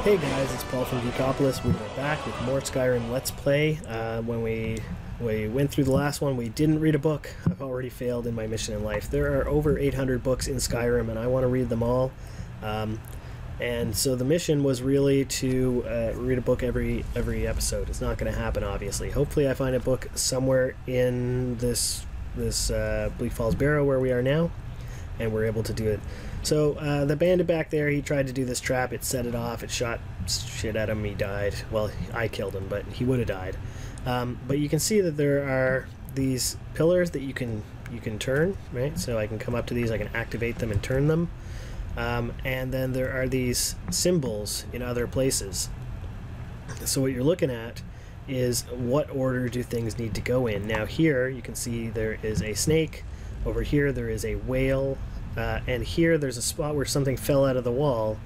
Hey guys, it's Paul from Geekopolis. We are back with more Skyrim Let's Play. When we went through the last one, we didn't read a book. I've already failed in my mission in life. There are over 800 books in Skyrim, and I want to read them all. And so the mission was really to read a book every episode. It's not going to happen, obviously. Hopefully I find a book somewhere in this Bleak Falls Barrow where we are now, and we're able to do it. So the bandit back there, he tried to do this trap. It set it off. It shot shit at him. He died. Well, I killed him, but he would have died. But you can see that there are these pillars that you can turn, right? So I can come up to these. I can activate them and turn them. And then there are these symbols in other places. So what you're looking at is what order do things need to go in. Now here you can see there is a snake. Over here there is a whale. And here there's a spot where something fell out of the wall,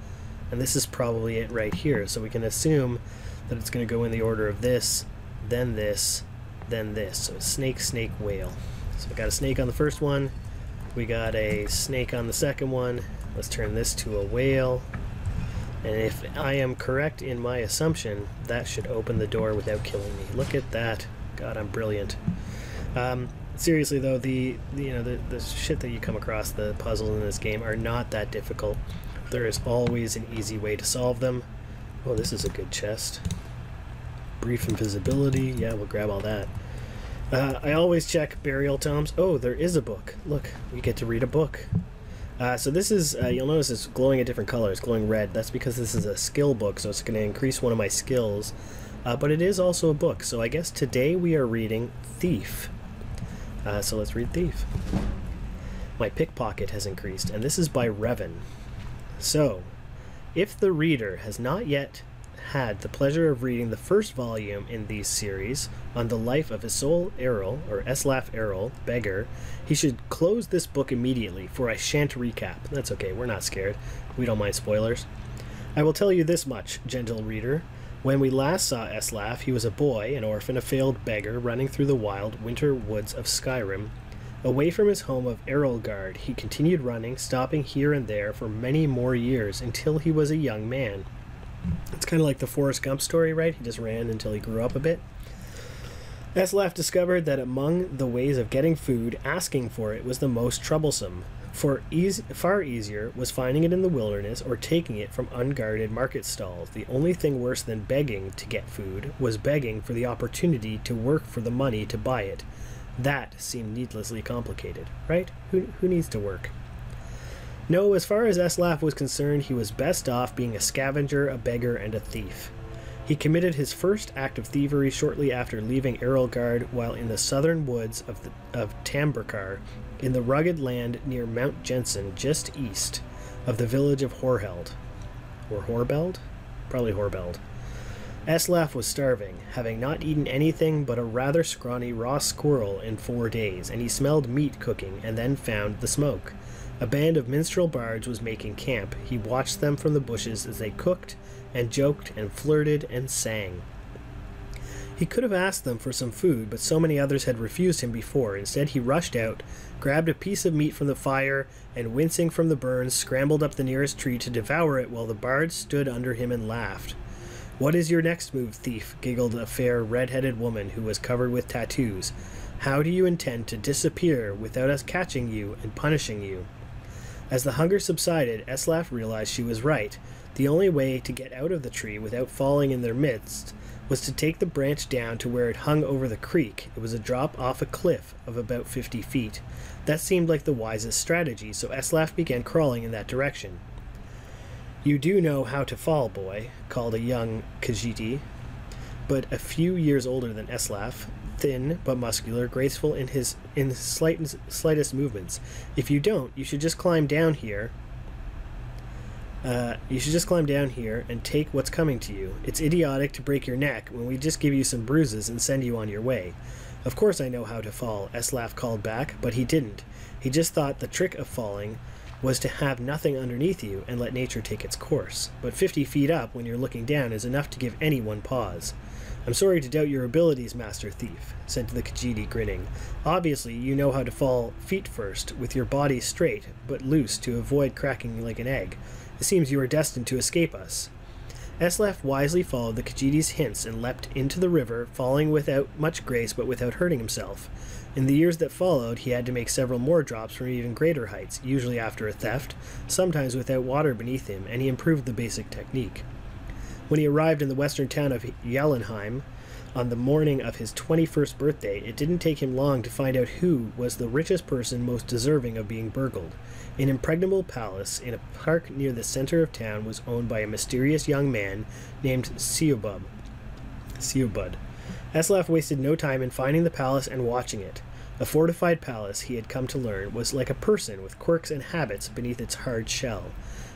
and this is probably it right here. So we can assume that it's going to go in the order of this, then this, then this. So snake, snake, whale. So we got a snake on the first one. We got a snake on the second one. Let's turn this to a whale. And if I am correct in my assumption, that should open the door without killing me. Look at that. God, I'm brilliant. Seriously though, the shit that you come across, the puzzles in this game, are not that difficult. There is always an easy way to solve them. Oh, this is a good chest. Brief invisibility. Yeah, we'll grab all that. I always check burial tomes. Oh, there is a book. Look, we get to read a book. So this is, you'll notice it's glowing a different color. It's glowing red. That's because this is a skill book, so it's going to increase one of my skills. But it is also a book. So I guess today we are reading Thief. So let's read Thief. My pickpocket has increased, and this is by Revan. So, if the reader has not yet had the pleasure of reading the first volume in these series on the life of Isol Errol, or Eslaf Errol, beggar, he should close this book immediately, for I shan't recap. That's okay, we're not scared. We don't mind spoilers. I will tell you this much, gentle reader. When we last saw Eslaf, he was a boy, an orphan, a failed beggar, running through the wild winter woods of Skyrim. Away from his home of Errolgard, he continued running, stopping here and there for many more years until he was a young man. It's kind of like the Forrest Gump story, right? He just ran until he grew up a bit. Eslaf discovered that among the ways of getting food, asking for it was the most troublesome. Far easier was finding it in the wilderness or taking it from unguarded market stalls. The only thing worse than begging to get food was begging for the opportunity to work for the money to buy it. That seemed needlessly complicated, right? Who needs to work? No, as far as Eslaf was concerned, he was best off being a scavenger, a beggar, and a thief. He committed his first act of thievery shortly after leaving Errolgard while in the southern woods of Tamburkar, in the rugged land near Mount Jensen, just east of the village of Horheld. Or Horbeld? Probably Horbeld. Eslaf was starving, having not eaten anything but a rather scrawny raw squirrel in 4 days, and he smelled meat cooking and then found the smoke. A band of minstrel bards was making camp. He watched them from the bushes as they cooked and joked and flirted and sang. He could have asked them for some food, but so many others had refused him before. Instead, he rushed out, grabbed a piece of meat from the fire, and wincing from the burns, scrambled up the nearest tree to devour it while the bards stood under him and laughed. "What is your next move, thief?" giggled a fair, red-headed woman who was covered with tattoos. "How do you intend to disappear without us catching you and punishing you?" As the hunger subsided, Eslaf realized she was right. The only way to get out of the tree without falling in their midst was to take the branch down to where it hung over the creek. It was a drop off a cliff of about 50 feet. That seemed like the wisest strategy, so Eslaf began crawling in that direction. "You do know how to fall, boy," called a young Khajiit, but a few years older than Eslaf, thin but muscular, graceful in his slightest movements. "If you don't, you should just climb down here. And take what's coming to you. It's idiotic to break your neck when we just give you some bruises and send you on your way." "Of course I know how to fall," Eslaf called back, but he didn't. He just thought the trick of falling was to have nothing underneath you and let nature take its course. But 50 feet up when you're looking down is enough to give anyone pause. "I'm sorry to doubt your abilities, Master Thief," said the Khajiit, grinning. "Obviously you know how to fall feet first, with your body straight but loose to avoid cracking like an egg. It seems you are destined to escape us." Eslaf wisely followed the Khajiiti's hints and leapt into the river, falling without much grace but without hurting himself. In the years that followed, he had to make several more drops from even greater heights, usually after a theft, sometimes without water beneath him, and he improved the basic technique. When he arrived in the western town of Jellenheim on the morning of his 21st birthday, it didn't take him long to find out who was the richest person most deserving of being burgled. An impregnable palace in a park near the center of town was owned by a mysterious young man named Siobud. Eslaf wasted no time in finding the palace and watching it. A fortified palace, he had come to learn, was like a person with quirks and habits beneath its hard shell.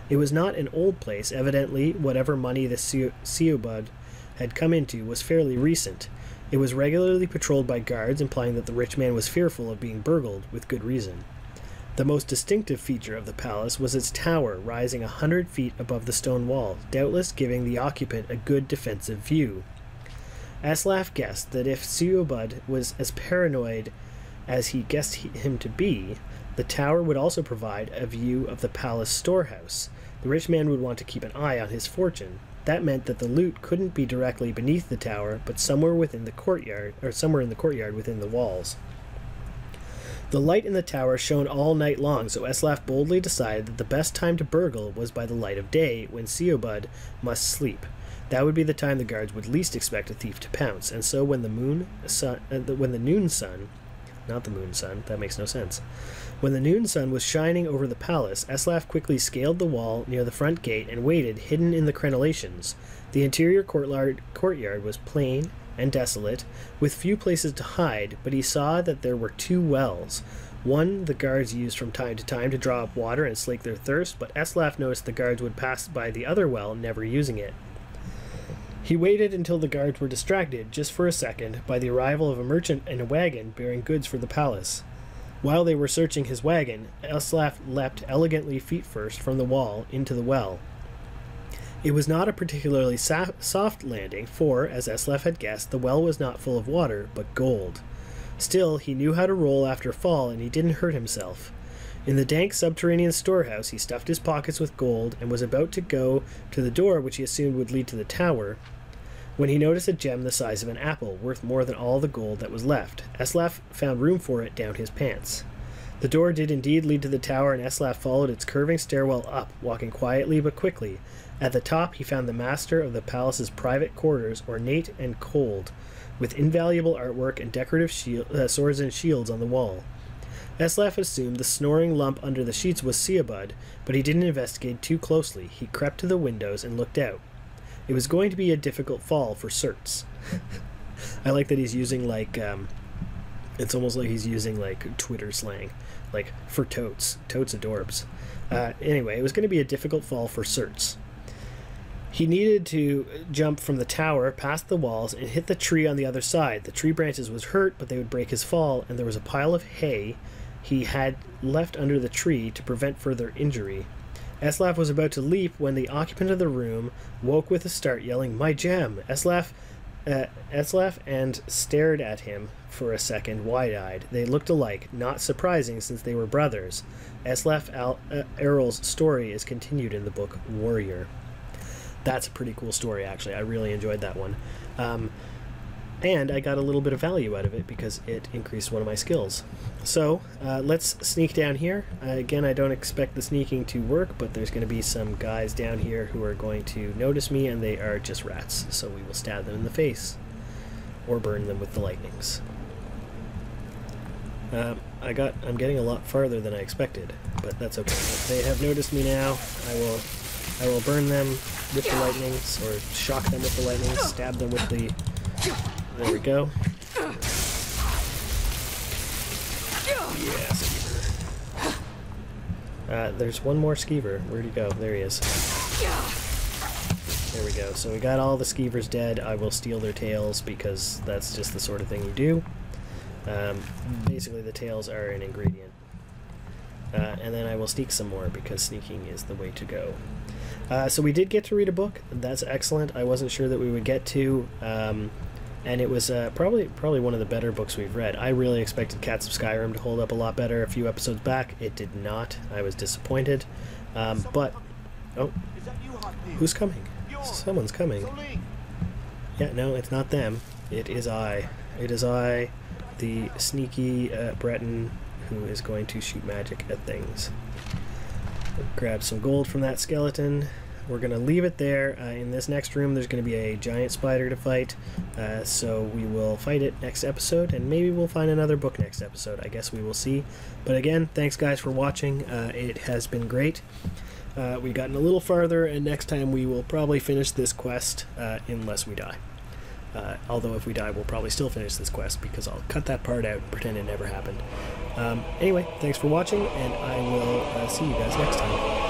It was not an old place. Evidently, whatever money the Siobud had come into was fairly recent. It was regularly patrolled by guards, implying that the rich man was fearful of being burgled, with good reason. The most distinctive feature of the palace was its tower, rising 100 feet above the stone wall, doubtless giving the occupant a good defensive view. Eslaf guessed that if Siobud was as paranoid as he guessed him to be, the tower would also provide a view of the palace storehouse. The rich man would want to keep an eye on his fortune. That meant that the loot couldn't be directly beneath the tower, but somewhere within the courtyard, or somewhere in the courtyard within the walls. The light in the tower shone all night long, so Eslaf boldly decided that the best time to burgle was by the light of day, when Siobud must sleep. That would be the time the guards would least expect a thief to pounce, and so when the noon sun, not the moon sun, that makes no sense. When the noon sun was shining over the palace, Eslaf quickly scaled the wall near the front gate and waited, hidden in the crenellations. The interior courtyard was plain and desolate, with few places to hide, but he saw that there were two wells. One the guards used from time to time to draw up water and slake their thirst, but Eslaf noticed the guards would pass by the other well, never using it. He waited until the guards were distracted, just for a second, by the arrival of a merchant in a wagon bearing goods for the palace. While they were searching his wagon, Eslaf leapt elegantly feet first from the wall into the well. It was not a particularly soft landing, for, as Eslaf had guessed, the well was not full of water, but gold. Still, he knew how to roll after fall, and he didn't hurt himself. In the dank subterranean storehouse, he stuffed his pockets with gold and was about to go to the door which he assumed would lead to the tower, when he noticed a gem the size of an apple, worth more than all the gold that was left. Eslaf found room for it down his pants. The door did indeed lead to the tower, and Eslaf followed its curving stairwell up, walking quietly but quickly. At the top, he found the master of the palace's private quarters, ornate and cold, with invaluable artwork and decorative swords and shields on the wall. Eslaf assumed the snoring lump under the sheets was Siobud, but he didn't investigate too closely. He crept to the windows and looked out. It was going to be a difficult fall for certs. I like that he's using, like, it's almost like he's using, like, Twitter slang. Like, for totes. Totes adorbs. Anyway, it was going to be a difficult fall for certs. He needed to jump from the tower, past the walls, and hit the tree on the other side. The tree branches was hurt, but they would break his fall, and there was a pile of hay he had left under the tree to prevent further injury. Eslaf was about to leap when the occupant of the room woke with a start, yelling, "My gem!" Eslaf and stared at him for a second, wide-eyed. They looked alike, not surprising since they were brothers. Eslaf Errol's story is continued in the book Warrior. That's a pretty cool story, actually. I really enjoyed that one. And I got a little bit of value out of it because it increased one of my skills. So, let's sneak down here. Again, I don't expect the sneaking to work, but there's going to be some guys down here who are going to notice me, and they are just rats. So we will stab them in the face, or burn them with the lightnings. I'm getting a lot farther than I expected, but that's okay. They have noticed me now. I will burn them with the lightnings, or shock them with the lightnings, stab them with the... There we go. Yeah, skeever. There's one more skeever. Where'd he go? There he is. There we go. So we got all the skeevers dead. I will steal their tails because that's just the sort of thing you do. Basically, the tails are an ingredient. And then I will sneak some more because sneaking is the way to go. So we did get to read a book. That's excellent. I wasn't sure that we would get to. And it was probably one of the better books we've read. I really expected Cats of Skyrim to hold up a lot better a few episodes back. It did not. I was disappointed. But... Oh. Who's coming? Someone's coming. Yeah, no, it's not them. It is I. It is I, the sneaky Breton who is going to shoot magic at things. Grab some gold from that skeleton. We're going to leave it there. In this next room there's going to be a giant spider to fight, so we will fight it next episode, and maybe we'll find another book next episode. I guess we will see. But again, thanks guys for watching. It has been great. We've gotten a little farther, and next time we will probably finish this quest unless we die. Although if we die, we'll probably still finish this quest, because I'll cut that part out and pretend it never happened. Anyway, thanks for watching, and I will see you guys next time.